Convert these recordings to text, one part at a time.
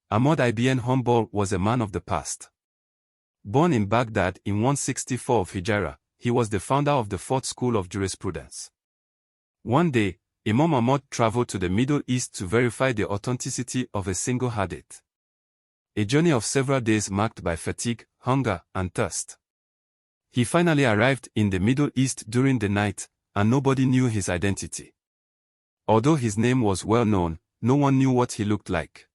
Ahmad ibn Hanbal was a man of the past. Born in Baghdad in 164 of Hijrah, he was the founder of the fourth school of jurisprudence. One day, Imam Ahmad traveled to the Middle East to verify the authenticity of a single hadith. A journey of several days marked by fatigue, hunger, and thirst. He finally arrived in the Middle East during the night, and nobody knew his identity. Although his name was well known, no one knew what he looked like.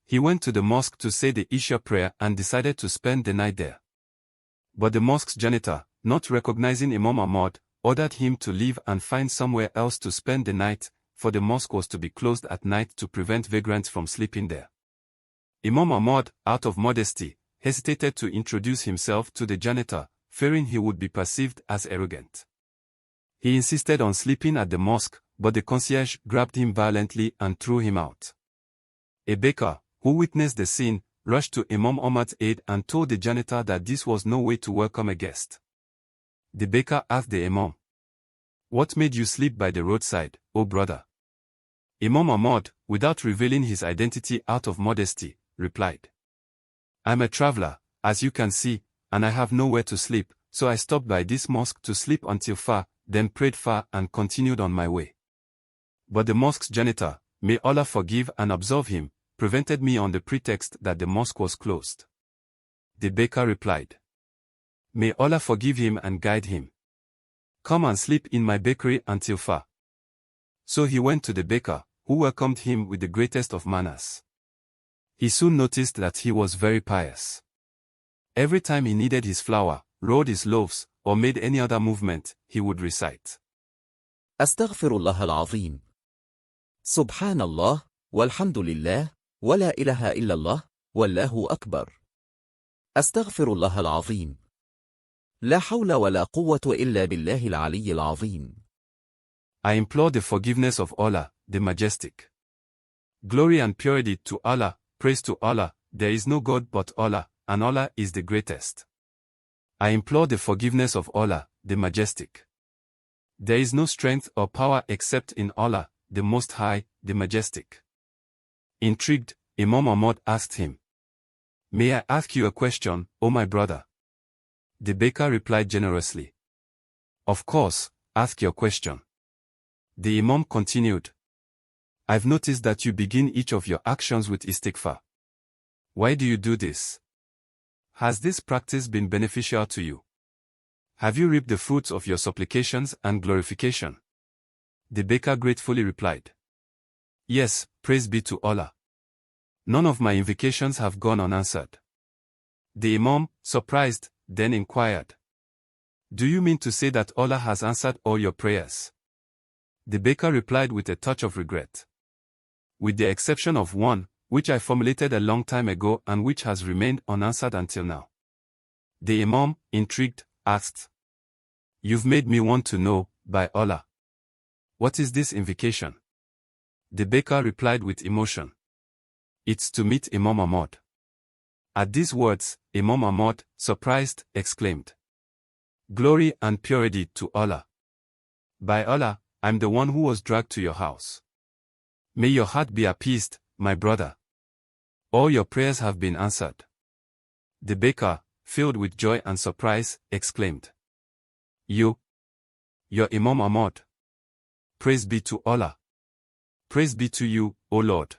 He went to the mosque to say the Isha prayer and decided to spend the night there. But the mosque's janitor, not recognizing Imam Ahmad, ordered him to leave and find somewhere else to spend the night, for the mosque was to be closed at night to prevent vagrants from sleeping there. Imam Ahmad, out of modesty, hesitated to introduce himself to the janitor, fearing he would be perceived as arrogant. He insisted on sleeping at the mosque, but the concierge grabbed him violently and threw him out. A baker, who witnessed the scene, rushed to Imam Ahmad's aid and told the janitor that this was no way to welcome a guest. The baker asked the Imam, "What made you sleep by the roadside, O brother?" Imam Ahmad, without revealing his identity out of modesty, replied, "I'm a traveler, as you can see, and I have nowhere to sleep, so I stopped by this mosque to sleep until far, then prayed far and continued on my way. But the mosque's janitor, may Allah forgive and absolve him, prevented me on the pretext that the mosque was closed." The baker replied, "May Allah forgive him and guide him. Come and sleep in my bakery until far." So he went to the baker, who welcomed him with the greatest of manners. He soon noticed that he was very pious. Every time he kneaded his flour, rolled his loaves, or made any other movement, he would recite, أستغفر الله العظيم. سبحان الله والحمد لله ولا إله إلا الله والله أكبر. أستغفر الله العظيم. لا حول ولا قوة إلا بالله العلي العظيم. I implore the forgiveness of Allah, the Majestic. Glory and purity to Allah, praise to Allah, there is no God but Allah, and Allah is the greatest. I implore the forgiveness of Allah, the Majestic. There is no strength or power except in Allah, the Most High, the Majestic. Intrigued, Imam Ahmad asked him, "May I ask you a question, O my brother?" The baker replied generously, "Of course, ask your question." The Imam continued, "I've noticed that you begin each of your actions with Istighfar. Why do you do this? Has this practice been beneficial to you? Have you reaped the fruits of your supplications and glorification?" The baker gratefully replied, "Yes, praise be to Allah. None of my invocations have gone unanswered." The Imam, surprised, then inquired, "Do you mean to say that Allah has answered all your prayers?" The baker replied with a touch of regret, "With the exception of one, which I formulated a long time ago and which has remained unanswered until now." The Imam, intrigued, asked, "You've made me want to know, by Allah. What is this invocation?" The baker replied with emotion, "It's to meet Imam Ahmad." At these words, Imam Ahmad, surprised, exclaimed, "Glory and purity to Allah. By Allah, I'm the one who was dragged to your house. May your heart be appeased, my brother. All your prayers have been answered." The baker, filled with joy and surprise, exclaimed, You're Imam Ahmad. Praise be to Allah. Praise be to you, O Lord."